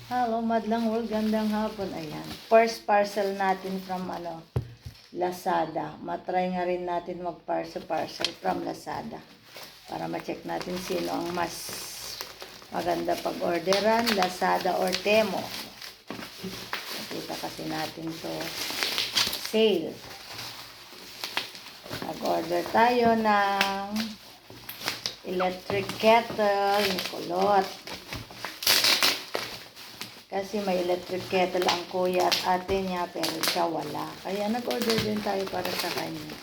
Hello, Madlang World. Gandang hapon. Ayan. First parcel natin from Lazada. Matry nga rin natin mag-parcel from Lazada. Para ma-check natin sino ang mas maganda pag-orderan, Lazada or Temo. Nakita kasi natin to sale. Nag-order tayo ng electric kettle ni Kulot. Kasi may electric kettle ang kuya at ate niya, pero siya wala. Kaya nag-order din tayo para sa kanya.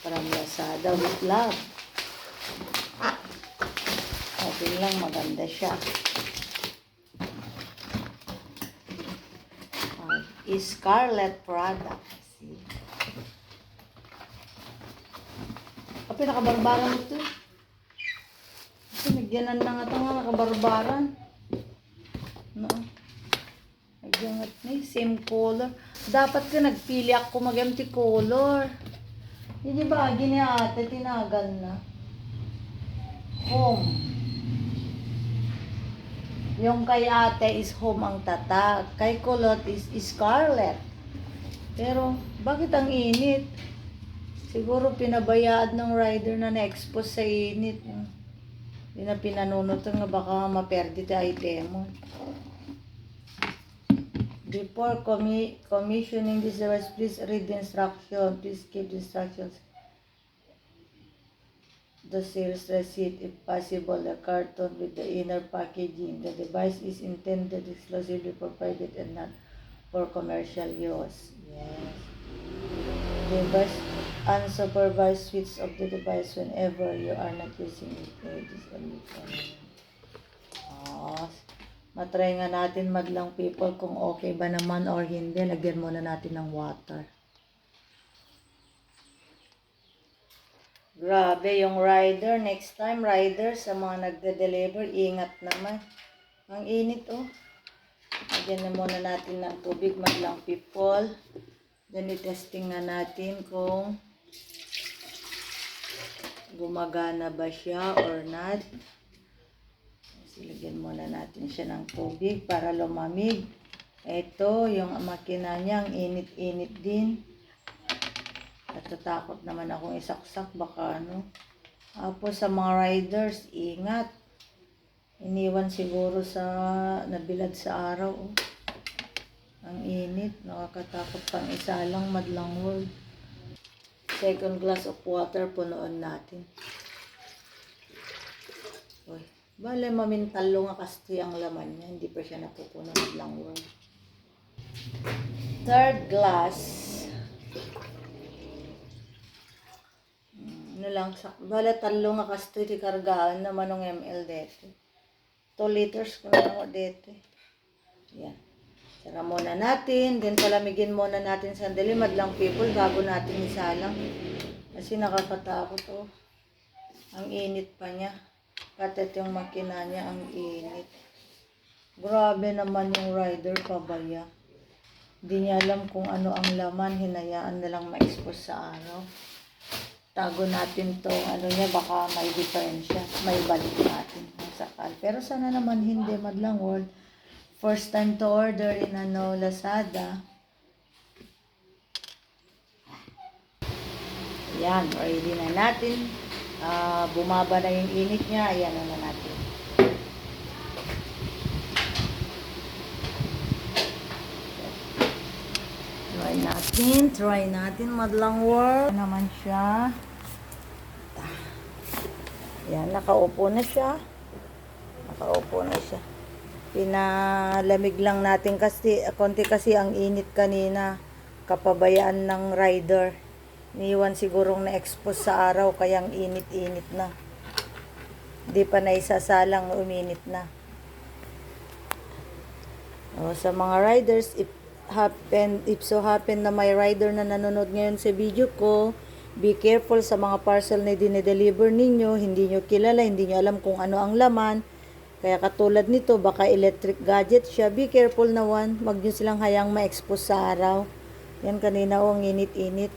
From Lazada with love. Okay lang, maganda siya. Scarlett product. See? Pinakabarbaran ito. Nagyanan na nga ito nga, nakabarbaran. No. Nagyangat na same color. Dapat ka nagpili ako mag-empty color. Hindi ba, gini ate, tinagal na. Home. Yung kay ate is home ang tatak. Kay Kulot is Scarlett. Pero, bakit ang init? Siguro pinabayaan ng rider na na-expose sa init. Hindi na pinanunod nga baka maperdi tayo item mo. Before commissioning this device, please read the instruction. Please keep the instructions. The sales receipt, if possible, the carton with the inner packaging. The device is intended exclusively for private and not for commercial use. Yes. Device unsupervised switch of the device whenever you are not using it. It is only for matry nga natin madlang people kung okay ba naman or hindi. Lagyan muna natin ng water. Grabe yung rider. Next time rider sa mga nagde-deliver, ingat naman. Ang init Lagyan na muna natin ng tubig madlang people. Then i-testing na natin kung gumagana ba siya or not. Lagyan muna natin siya ng tubig para lumamig. Ito, yung makina niya, ang init-init din. Natatakot naman akong isaksak, baka Tapos sa mga riders, ingat. Iniwan siguro sa nabilad sa araw. Ang init, nakakatakot pang isa lang, madlang world. Second glass of water, punuan natin. Uy, bale mamintalo nga kasi ang laman niya, hindi pa siya napupuno, madlang world. Third glass. Bale talo nga kasi di kargaan naman ng ml dito. 2 liters ko na ako dito. Yan. Sara muna natin, then palamigin muna natin sandali, madlang people, bago natin isalang. Kasi nakakatakot Ang init pa niya. Pati yung makina niya, ang init. Grabe naman yung rider, pabaya. Hindi niya alam kung ano ang laman, hinayaan na lang ma-expose sa araw. Tago natin to niya, baka may diferensya, may balik natin sakal. Pero sana naman hindi, madlang world. First time to order in Lazada. Yan, ready na natin. Bumaba na yung init niya, ayan na natin. Try natin, madlang world. Naman siya. Yan, nakaupo na siya. Pinalamig lang natin kasi, konti kasi ang init kanina. Kapabayaan ng rider. Niwan sigurong na-expose sa araw, kaya ang init-init na. Di pa naisasalang, uminit na. Sa mga riders, if so happen na may rider na nanonood ngayon sa video ko, be careful sa mga parcel na dinedeliver ninyo. Hindi nyo kilala, hindi nyo alam kung ano ang laman. Kaya katulad nito, baka electric gadget siya. Be careful na one. Huwag nyo silang hayang ma-expose sa araw. Yan kanina ang init-init.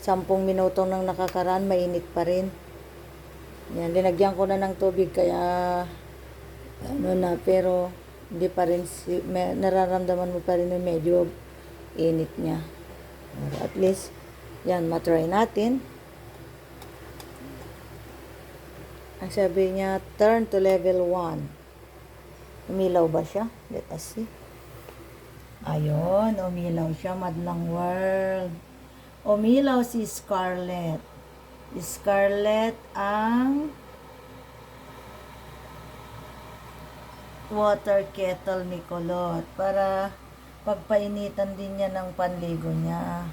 10 minuto nang nakakaraan, mainit pa rin. Yan, linagyan ko na ng tubig kaya ano na, pero hindi pa rin nararamdaman mo pa rin yung medyo init niya. Pero at least, yan, matry natin. Ang sabi niya, turn to level 1. Umilaw ba siya? Let us see. Ayun, umilaw siya, madlang world. Umilaw si Scarlett. Scarlett ang water kettle ni Kulot para pagpainitan din niya ng panligo niya.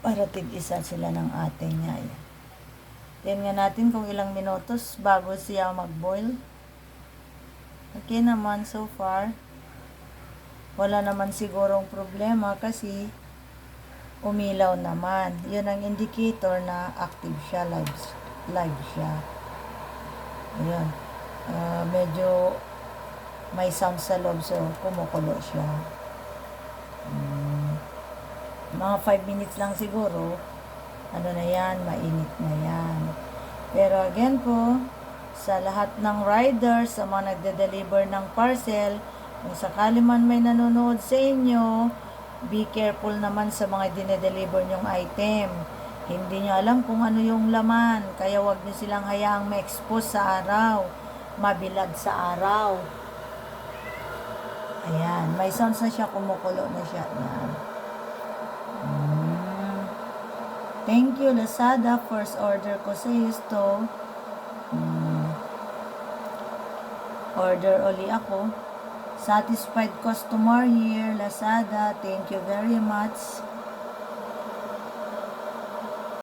Para tig-isa sila ng ate niya. Tingnan natin kung ilang minutos bago siya mag-boil. Okay naman so far. Wala naman sigurong problema kasi umilaw naman. Yun ang indicator na active siya, live siya. Ayun. Medyo may sound sa loob so kumukulo siya. Mga 5 minutes lang siguro. Ano na yan, mainit na yan. Pero again po, sa lahat ng riders, sa mga nagde-deliver ng parcel, kung sakali man may nanonood sa inyo, be careful naman sa mga dinedeliver nyong item. Hindi nyo alam kung ano yung laman, kaya wag nyo silang hayaang ma-expose sa araw, mabilad sa araw. Ayan, may sounds na siya, kumukulo na siya. Ayan. Thank you, Lazada. First order ko sa isto. Order uli ako. Satisfied customer here, Lazada. Thank you very much.